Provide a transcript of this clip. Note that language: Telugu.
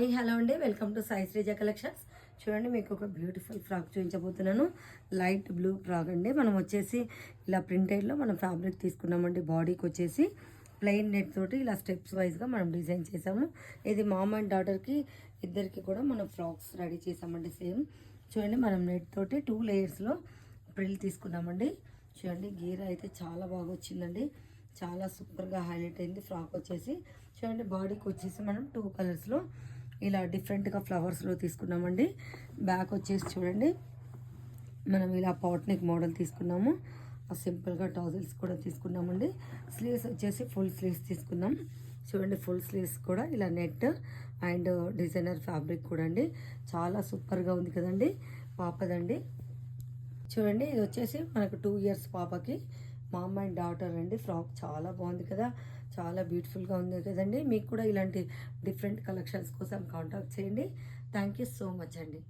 హలో అండి, welcome to Sai Sreeja collections. చూడండి, మీకు ఒక బ్యూటిఫుల్ ఫ్రాక్ చూపించబోతున్నాను. లైట్ బ్లూ ఫ్రాక్ అండి. మనం వచ్చేసి ఇలా ప్రింటెడ్లో మనం ఫ్యాబ్రిక్ తీసుకున్నామండి. బాడీకి వచ్చేసి ప్లెయిన్ నెట్ తోటి ఇలా స్టెప్స్ వైజ్గా మనం డిజైన్ చేసాము. ఇది మామ్ అండ్ డాటర్కి ఇద్దరికి కూడా మనం ఫ్రాక్స్ రెడీ చేసామండి. సేమ్ చూడండి, మనం నెట్ తోటి 2 లేయర్స్లో ప్రిల్ తీసుకున్నామండి. చూడండి, గీర అయితే చాలా బాగా వచ్చిందండి. చాలా సూపర్గా హైలైట్ అయింది ఫ్రాక్ వచ్చేసి. చూడండి, బాడీకి వచ్చేసి మనం 2 కలర్స్లో ఇలా డిఫరెంట్గా ఫ్లవర్స్లో తీసుకున్నామండి. బ్యాక్ వచ్చేసి చూడండి, మనం ఇలా పాట్ నెక్ మోడల్ తీసుకున్నాము. సింపుల్గా టాజిల్స్ కూడా తీసుకున్నామండి. స్లీవ్స్ వచ్చేసి ఫుల్ స్లీవ్స్ తీసుకున్నాం. చూడండి, ఫుల్ స్లీవ్స్ కూడా ఇలా నెట్ అండ్ డిజైనర్ ఫ్యాబ్రిక్ కూడా అండి. చాలా సూపర్గా ఉంది కదండి. పాపదండి. చూడండి, ఇది వచ్చేసి మనకు 2 ఇయర్స్ పాపకి మామ్ అండ్ డాటర్ అండి. ఫ్రాక్ చాలా బాగుంది కదా, చాలా బ్యూటిఫుల్గా ఉంది కదండి. మీకు కూడా ఇలాంటి డిఫరెంట్ కలెక్షన్స్ కోసం కాంటాక్ట్ చేయండి. థ్యాంక్ యూ సో మచ్ అండి.